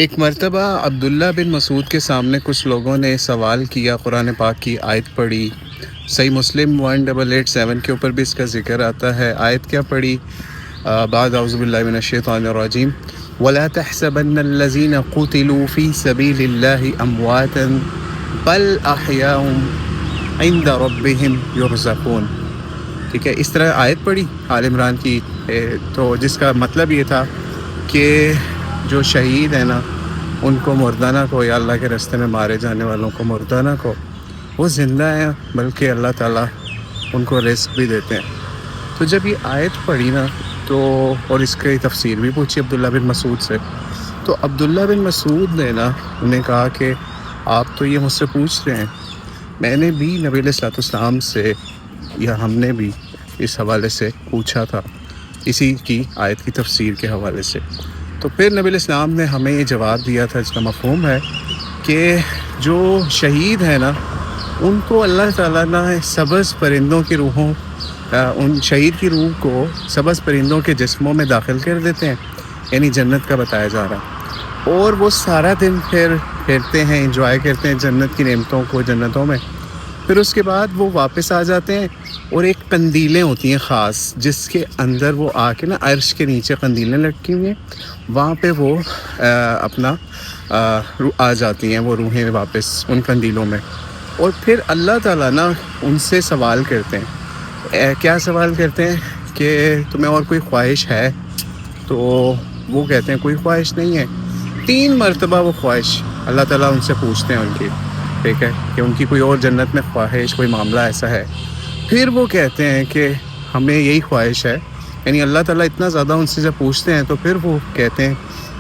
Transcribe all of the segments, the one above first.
ایک مرتبہ عبداللہ بن مسعود کے سامنے کچھ لوگوں نے سوال کیا، قرآن پاک کی آیت پڑھی، صحیح مسلم 1887 کے اوپر بھی اس کا ذکر آتا ہے۔ آیت کیا پڑھی؟ بعد اعوذ باللہ من الشیطان الرجیم وَلَا تَحْسَبَنَّ الَّذِينَ قُتِلُوا فِي سَبِيلِ اللَّهِ أَمْوَاتًا بَلْ أَحْيَاءٌ عِنْدَ رَبِّهِمْ يُرْزَقُونَ۔ ٹھیک ہے، اس طرح آیت پڑھی آل عمران کی، تو جس کا مطلب یہ تھا کہ جو شہید ہیں نا، ان کو مردانہ کو، یا اللہ کے راستے میں مارے جانے والوں کو مردانہ کو، وہ زندہ ہیں بلکہ اللہ تعالیٰ ان کو رزق بھی دیتے ہیں۔ تو جب یہ آیت پڑھی نا تو، اور اس کی تفسیر بھی پوچھی عبداللہ بن مسعود سے، تو عبداللہ بن مسعود نے نا انہیں کہا کہ آپ تو یہ مجھ سے پوچھ رہے ہیں، میں نے بھی نبی علیہ الصلوۃ والسلام سے، یا ہم نے بھی اس حوالے سے پوچھا تھا، اسی کی آیت کی تفسیر کے حوالے سے۔ تو پھر نبی علیہ السلام نے ہمیں یہ جواب دیا تھا، اس کا مفہوم ہے کہ جو شہید ہیں نا، ان کو اللہ تعالیٰ نے سبز پرندوں کی روحوں، ان شہید کی روح کو سبز پرندوں کے جسموں میں داخل کر دیتے ہیں، یعنی جنت کا بتایا جا رہا، اور وہ سارا دن پھر پھرتے ہیں، انجوائے کرتے ہیں جنت کی نعمتوں کو جنتوں میں۔ پھر اس کے بعد وہ واپس آ جاتے ہیں، اور ایک قندیلیں ہوتی ہیں خاص، جس کے اندر وہ آ کے نا، عرش کے نیچے قندیلیں لٹکی ہوئی ہیں، وہاں پہ وہ اپنا آ جاتی ہیں وہ روحیں واپس ان قندیلوں میں، اور پھر اللہ تعالیٰ نا ان سے سوال کرتے ہیں۔ کیا سوال کرتے ہیں کہ تمہیں اور کوئی خواہش ہے؟ تو وہ کہتے ہیں کوئی خواہش نہیں ہے۔ 3 مرتبہ وہ خواہش اللہ تعالیٰ ان سے پوچھتے ہیں ان کی، ٹھیک ہے، کہ ان کی کوئی اور جنت میں خواہش، کوئی معاملہ ایسا ہے؟ پھر وہ کہتے ہیں کہ ہمیں یہی خواہش ہے، یعنی اللہ تعالیٰ اتنا زیادہ ان سے جب پوچھتے ہیں تو پھر وہ کہتے ہیں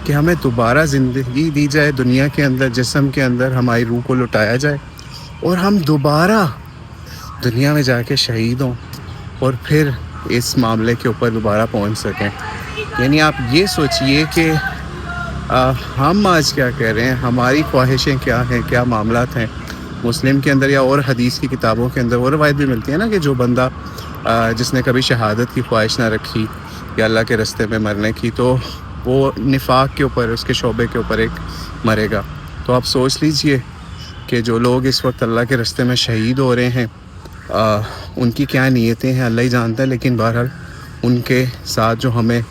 کہ ہمیں دوبارہ زندگی دی جائے دنیا کے اندر، جسم کے اندر ہماری روح کو لٹایا جائے، اور ہم دوبارہ دنیا میں جا کے شہید ہوں، اور پھر اس معاملے کے اوپر دوبارہ پہنچ سکیں۔ یعنی آپ یہ سوچئے کہ ہم آج کیا کہہ رہے ہیں، ہماری خواہشیں کیا ہیں، کیا معاملات ہیں۔ مسلم کے اندر یا اور حدیث کی کتابوں کے اندر وہ روایت بھی ملتی ہے نا کہ جو بندہ جس نے کبھی شہادت کی خواہش نہ رکھی یا اللہ کے راستے میں مرنے کی، تو وہ نفاق کے اوپر، اس کے شعبے کے اوپر ایک مرے گا۔ تو آپ سوچ لیجئے کہ جو لوگ اس وقت اللہ کے راستے میں شہید ہو رہے ہیں، ان کی کیا نیتیں ہیں اللہ ہی جانتا ہے، لیکن بہرحال ان کے ساتھ جو ہمیں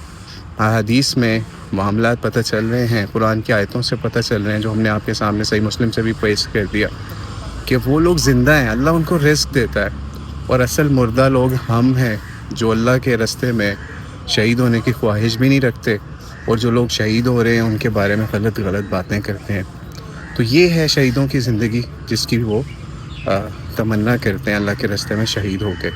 حدیث میں معاملات پتہ چل رہے ہیں، قرآن کی آیتوں سے پتہ چل رہے ہیں، جو ہم نے آپ کے سامنے صحیح مسلم سے بھی پیش کر دیا، کہ وہ لوگ زندہ ہیں، اللہ ان کو رزق دیتا ہے، اور اصل مردہ لوگ ہم ہیں جو اللہ کے راستے میں شہید ہونے کی خواہش بھی نہیں رکھتے، اور جو لوگ شہید ہو رہے ہیں ان کے بارے میں غلط باتیں کرتے ہیں۔ تو یہ ہے شہیدوں کی زندگی جس کی وہ تمنا کرتے ہیں اللہ کے راستے میں شہید ہو کے۔